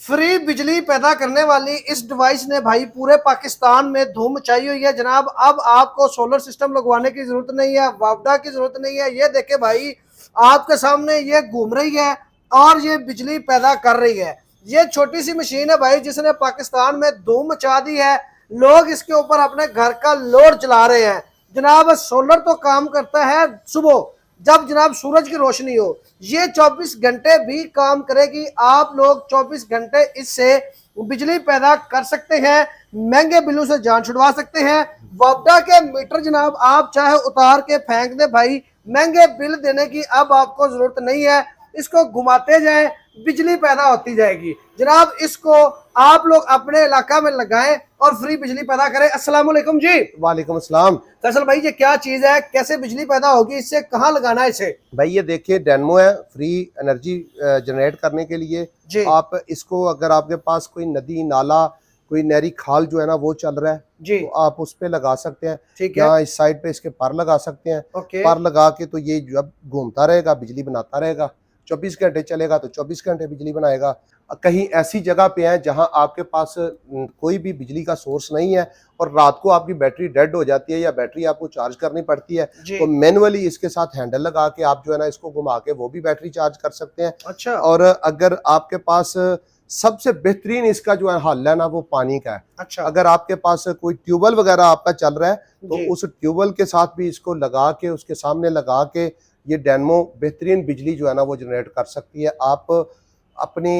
Free बिजली पैदा करने वाली इस डिवाइस ने भाई पूरे पाकिस्तान में धूम मचाई हुई है जनाब। अब आपको सोलर सिस्टम लगवाने की जरूरत नहीं है, वापडा की जरूरत नहीं है। ये देखे भाई, आपके सामने ये घूम रही है और ये बिजली पैदा कर रही है। ये छोटी सी मशीन है भाई, जिसने पाकिस्तान में धूम मचा दी है। लोग इसके ऊपर अपने घर का लोड चला रहे हैं जनाब। सोलर तो काम करता है सुबह, जब जनाब सूरज की रोशनी हो। ये 24 घंटे भी काम करेगी। आप लोग 24 घंटे इससे बिजली पैदा कर सकते हैं, महंगे बिलों से जान छुड़वा सकते हैं। वापडा के मीटर जनाब आप चाहे उतार के फेंक दे भाई, महंगे बिल देने की अब आपको जरूरत नहीं है। इसको घुमाते जाएं, बिजली पैदा होती जाएगी जनाब। इसको आप लोग अपने इलाका में लगाएं और फ्री बिजली पैदा करें। अस्सलाम वालेकुम जी। वालेकुम अस्सलाम। फैसल भाई, ये क्या चीज है, कैसे बिजली पैदा होगी, इससे कहाँ लगाना है इसे? भाई ये देखिए डेनमो है, फ्री एनर्जी जनरेट करने के लिए जी आप इसको, अगर आपके पास कोई नदी नाला कोई नहरी खाल जो है ना वो चल रहा है जी, तो आप उस पे लगा सकते हैं। ठीक है। यहाँ इस साइड पे इसके पर लगा सकते हैं। ओके, पर लगा के तो ये जब घूमता रहेगा बिजली बनाता रहेगा। 24 घंटे चलेगा तो 24 घंटे बिजली बनाएगा। कहीं ऐसी जगह पे है जहां आपके पास कोई भी बिजली का सोर्स नहीं है और रात को आपकी बैटरी डेड हो जाती है या बैटरी आपको चार्ज करनी पड़ती है, जी, तो मैनुअली इसके साथ हैंडल लगा के आप जो है ना इसको घुमा के वो भी बैटरी चार्ज कर सकते हैं। अच्छा, और अगर आपके पास सबसे बेहतरीन इसका जो है हल है ना वो पानी का है। अच्छा, अगर आपके पास कोई ट्यूबवेल वगैरह आपका चल रहा है तो जी, उस ट्यूबवेल के साथ भी इसको लगा के उसके सामने लगा के ये डेनमो बेहतरीन बिजली जो है ना वो जनरेट कर सकती है। आप अपनी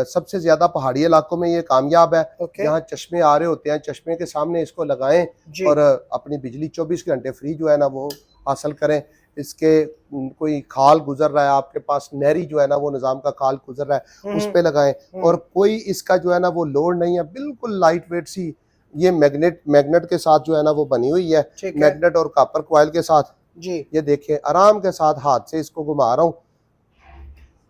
सबसे ज़्यादा पहाड़ी इलाकों में ये कामयाब है, ओके, जहाँ चश्मे आ रहे होते हैं, चश्मे के सामने इसको लगाएं जी, और अपनी बिजली 24 घंटे फ्री जो है ना वो हासिल करें। इसके कोई खाल गुजर रहा है आपके पास, नहरी जो है ना वो निज़ाम का खाल गुजर रहा है उस पे लगाएं। और कोई इसका जो है ना वो लोड नहीं है, बिल्कुल लाइट वेट सी ये मैग्नेट मैग्नेट के साथ जो है ना वो बनी हुई है, ठीक है, मैग्नेट और कॉपर कॉइल के साथ। जी। ये देखिए आराम के साथ हाथ से इसको घुमा रहा हूँ,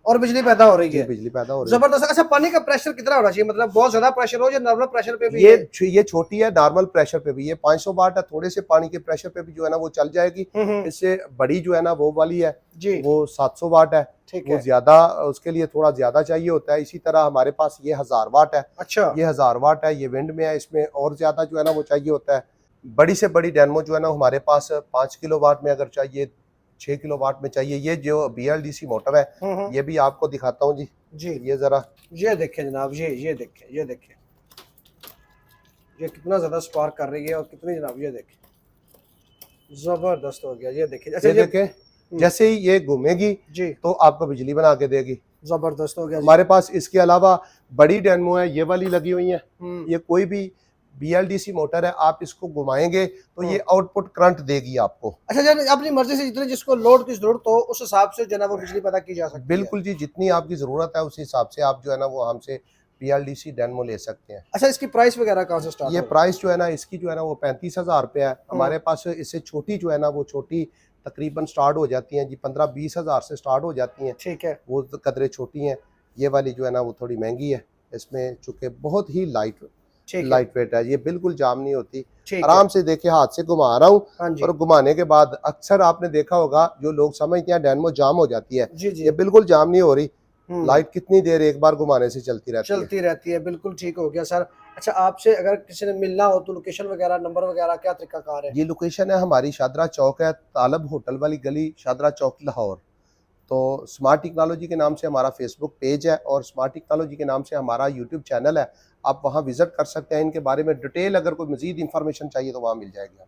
और बिजली पैदा हो रही जी है, बिजली पैदा हो रही है। जबरदस्त। अच्छा, पानी का प्रेशर कितना होना चाहिए, मतलब बहुत ज्यादा प्रेशर हो या नॉर्मल प्रेशर पे भी ये छोटी है, नॉर्मल प्रेशर पे भी ये 500 वाट है, थोड़े से पानी के प्रेशर पे भी जो है ना वो चल जाएगी। इससे बड़ी जो है ना वो वाली है जी, वो 700 वाट है, ठीक वो है, ज्यादा, उसके लिए थोड़ा ज्यादा चाहिए होता है। इसी तरह हमारे पास ये 1000 वाट है, अच्छा, ये 1000 वाट है, ये विंड में है, इसमें और ज्यादा जो है ना वो चाहिए होता है। बड़ी से बड़ी डेनमो जो है ना हमारे पास 5 किलो वाट में अगर चाहिए, 6 किलो वाट में चाहिए। ये जो BLDC मोटर है ये भी आपको दिखाता हूँ जी। जी। ये जरा ये देखें जनाब, ये देखें, ये देखें, ये कितना ज्यादा स्पार्क कर रही है और कितनी जनाब, ये देखें, जबरदस्त हो गया। ये देखें, अच्छा ये ये देखें जैसे ही ये घूमेगी जी, तो आपको बिजली बना के देगी। जबरदस्त हो गया जी। हमारे पास इसके अलावा बड़ी डेनमो है, ये वाली लगी हुई है। हम्म, ये कोई भी BLDC मोटर है, आप इसको घुमाएंगे तो ये हम्म। आउटपुट करंट देगी आपको। अच्छा, जब अपनी मर्जी से जितने जिसको लोड की जरूरत हो उस हिसाब से जो है ना वो बिजली पैदा की जा सकती है। बिल्कुल जी, जितनी आपकी ज़रूरत है उस हिसाब से आप जो है ना वो हमसे BLDC डेनमो ले सकते हैं। अच्छा, इसकी प्राइस वगैरह कहाँ से स्टार्ट ये होगी? प्राइस जो है ना इसकी जो है ना वो 35,000 रुपये है। हम्म, हमारे पास इससे छोटी जो है ना वो छोटी तकरीबन स्टार्ट हो जाती हैं जी, 15-20 हज़ार से स्टार्ट हो जाती हैं। ठीक है, वो तो कदरें छोटी हैं। ये वाली जो है ना वो थोड़ी महंगी है। इसमें चूँकि बहुत ही ठीक है, लाइट वेट है, ये बिल्कुल जाम नहीं होती। ठीक है। आराम से देखिए हाथ से घुमा रहा हूँ हाँ जी, और घुमाने के बाद अक्सर आपने देखा होगा जो लोग समझते हैं डेनमो जाम हो जाती है, जी, जी। ये बिल्कुल जाम नहीं हो रही। हम्म, लाइट कितनी देर एक बार घुमाने से चलती रहती है। चलती रहती है, बिल्कुल ठीक हो गया सर। अच्छा, आपसे अगर किसी ने मिलना हो तो लोकेशन वगैरह, नंबर वगैरह, क्या तरीका कार है? ये लोकेशन है हमारी शादरा चौक है, तालब होटल वाली गली, शादरा चौक, लाहौर। तो स्मार्ट टेक्नोलॉजी के नाम से हमारा फेसबुक पेज है और स्मार्ट टेक्नोलॉजी के नाम से हमारा यूट्यूब चैनल है। आप वहाँ विजिट कर सकते हैं। इनके बारे में डिटेल अगर कोई मजीद इंफॉर्मेशन चाहिए तो वहाँ मिल जाएगी।